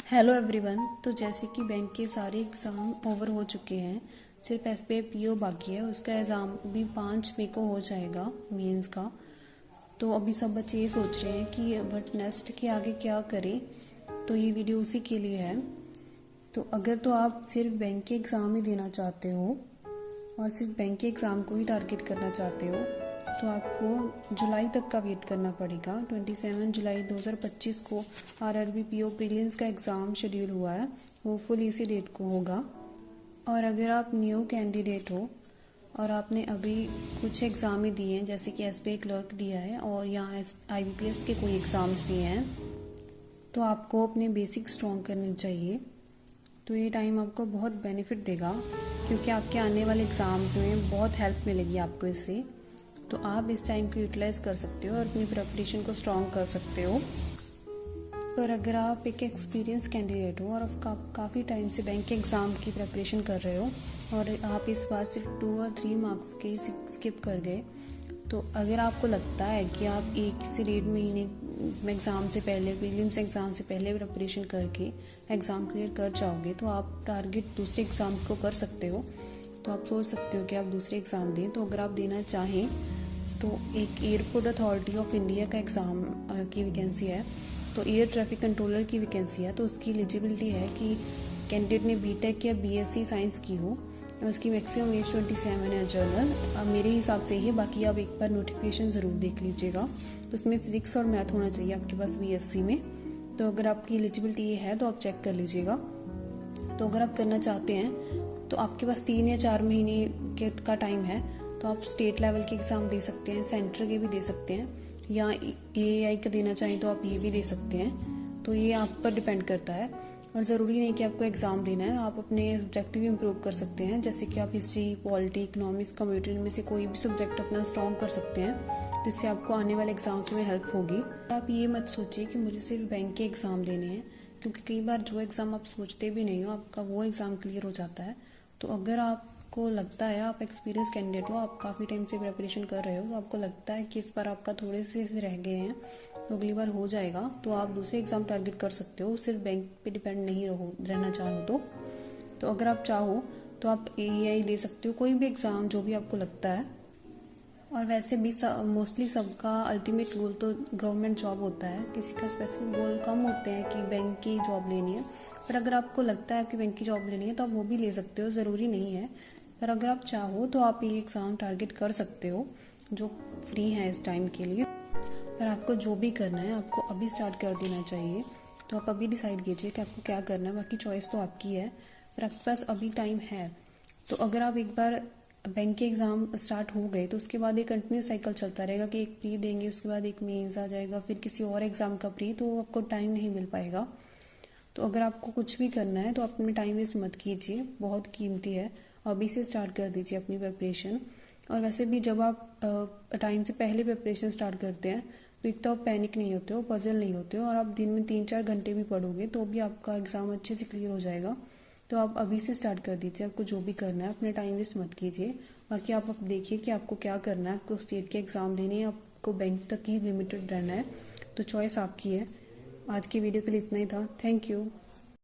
Hello everyone. तो जैसे कि बैंक के सारे एग्ज़ाम ओवर हो चुके हैं, सिर्फ एसबीआई पीओ बाकी है। उसका एग्ज़ाम भी 5 मई को हो जाएगा, मेंस का। तो अभी सब बच्चे ये सोच रहे हैं कि बट नेक्स्ट के आगे क्या करें, तो ये वीडियो उसी के लिए है। तो अगर तो आप सिर्फ बैंक के एग्ज़ाम ही देना चाहते हो और सिर्फ बैंक के एग्ज़ाम को ही टारगेट करना चाहते हो, तो आपको जुलाई तक का वेट करना पड़ेगा। 27 जुलाई 2025 को आरआरबी पीओ प्रीलिम्स का एग्ज़ाम शेड्यूल हुआ है, होपफुली इसी डेट को होगा। और अगर आप न्यू कैंडिडेट हो और आपने अभी कुछ एग्ज़ाम ही दिए हैं, जैसे कि एसबीआई क्लर्क दिया है और यहाँ आईबीपीएस के कोई एग्ज़ाम्स दिए हैं, तो आपको अपने बेसिक स्ट्रॉन्ग करने चाहिए। तो ये टाइम आपको बहुत बेनिफिट देगा, क्योंकि आपके आने वाले एग्ज़ाम्स में बहुत हेल्प मिलेगी आपको इससे। तो आप इस टाइम को यूटिलाइज कर सकते हो और अपनी प्रिपरेशन को स्ट्रॉन्ग कर सकते हो। पर अगर आप एक एक्सपीरियंस कैंडिडेट हो और काफ़ी टाइम से बैंक के एग्ज़ाम की प्रिपरेशन कर रहे हो और आप इस बार सिर्फ 2 और 3 मार्क्स के स्किप कर गए, तो अगर आपको लगता है कि आप 1 से 1.5 महीने में एग्ज़ाम से पहले, प्रीलिम्स एग्ज़ाम से पहले प्रिपरेशन करके एग्ज़ाम क्लियर कर जाओगे, तो आप टारगेट दूसरे एग्ज़ाम को कर सकते हो। तो आप सोच सकते हो कि आप दूसरे एग्ज़ाम दें। तो अगर आप देना चाहें तो एक एयरपोर्ट अथॉरिटी ऑफ इंडिया का एग्ज़ाम की वैकेंसी है, तो एयर ट्रैफिक कंट्रोलर की वैकेंसी है। तो उसकी एलिजिबिलिटी है कि कैंडिडेट ने बीटेक या बीएससी साइंस की हो और उसकी मैक्सिमम एज 27 है। जर्नल मेरे हिसाब से ही, बाकी आप एक बार नोटिफिकेशन ज़रूर देख लीजिएगा। तो उसमें फिजिक्स और मैथ होना चाहिए आपके पास बीएससी में। तो अगर आपकी एलिजिबिलिटी ये है तो आप चेक कर लीजिएगा। तो अगर आप करना चाहते हैं तो आपके पास 3 या 4 महीने का टाइम है। तो आप स्टेट लेवल के एग्ज़ाम दे सकते हैं, सेंटर के भी दे सकते हैं, या एआई का देना चाहें तो आप ये भी दे सकते हैं। तो ये आप पर डिपेंड करता है और ज़रूरी नहीं कि आपको एग्ज़ाम देना है। आप अपने सब्जेक्ट भी इम्प्रूव कर सकते हैं, जैसे कि आप हिस्ट्री, पॉलिटी, इकोनॉमिक्स, कंप्यूटर में से कोई भी सब्जेक्ट अपना स्ट्रॉन्ग कर सकते हैं, जिससे आपको आने वाले एग्ज़ाम्स में हेल्प होगी। आप ये मत सोचिए कि मुझे सिर्फ बैंक के एग्ज़ाम देने हैं, क्योंकि कई बार जो एग्ज़ाम आप सोचते भी नहीं हो, आपका वो एग्ज़ाम क्लियर हो जाता है। तो अगर आपको लगता है, आप एक्सपीरियंस कैंडिडेट हो, आप काफ़ी टाइम से प्रिपरेशन कर रहे हो, तो आपको लगता है कि इस बार आपका थोड़े से रह गए हैं, तो अगली बार हो जाएगा, तो आप दूसरे एग्ज़ाम टारगेट कर सकते हो, सिर्फ बैंक पे डिपेंड नहीं रहना चाहो तो अगर आप चाहो तो आप एआई दे सकते हो, कोई भी एग्ज़ाम जो भी आपको लगता है। और वैसे भी मोस्टली सबका अल्टीमेट गोल तो गवर्नमेंट जॉब होता है, किसी का स्पेसिफिक गोल कम होते हैं कि बैंक की जॉब लेनी है। पर अगर आपको लगता है कि बैंक की जॉब लेनी है तो आप वो भी ले सकते हो, ज़रूरी नहीं है। पर अगर आप चाहो तो आप ये एग्ज़ाम टारगेट कर सकते हो जो फ्री है इस टाइम के लिए। पर आपको जो भी करना है आपको अभी स्टार्ट कर देना चाहिए। तो आप अभी डिसाइड कीजिए कि आपको क्या करना है, बाकी चॉइस तो आपकी है, पर आपके पास अभी टाइम है। तो अगर आप एक बार बैंक के एग्ज़ाम स्टार्ट हो गए तो उसके बाद एक कंटिन्यू साइकिल चलता रहेगा कि एक प्री देंगे, उसके बाद एक मेंस आ जाएगा, फिर किसी और एग्ज़ाम का प्री, तो आपको टाइम नहीं मिल पाएगा। तो अगर आपको कुछ भी करना है तो आप अपने टाइम वेस्ट मत कीजिए, बहुत कीमती है। अभी से स्टार्ट कर दीजिए अपनी प्रिपरेशन। और वैसे भी जब आप टाइम से पहले प्रिपरेशन स्टार्ट करते हैं तो एक तो आप पैनिक नहीं होते हो, पजल नहीं होते हो, और आप दिन में 3-4 घंटे भी पढ़ोगे तो भी आपका एग्ज़ाम अच्छे से क्लियर हो जाएगा। तो आप अभी से स्टार्ट कर दीजिए, आपको जो भी करना है, अपने टाइम वेस्ट मत कीजिए। बाकी आप अब देखिए कि आपको क्या करना है, आपको स्टेट के एग्ज़ाम देने हैं, आपको बैंक तक ही लिमिटेड रहना है, तो चॉइस आपकी है। आज की वीडियो के लिए इतना ही था। Thank you.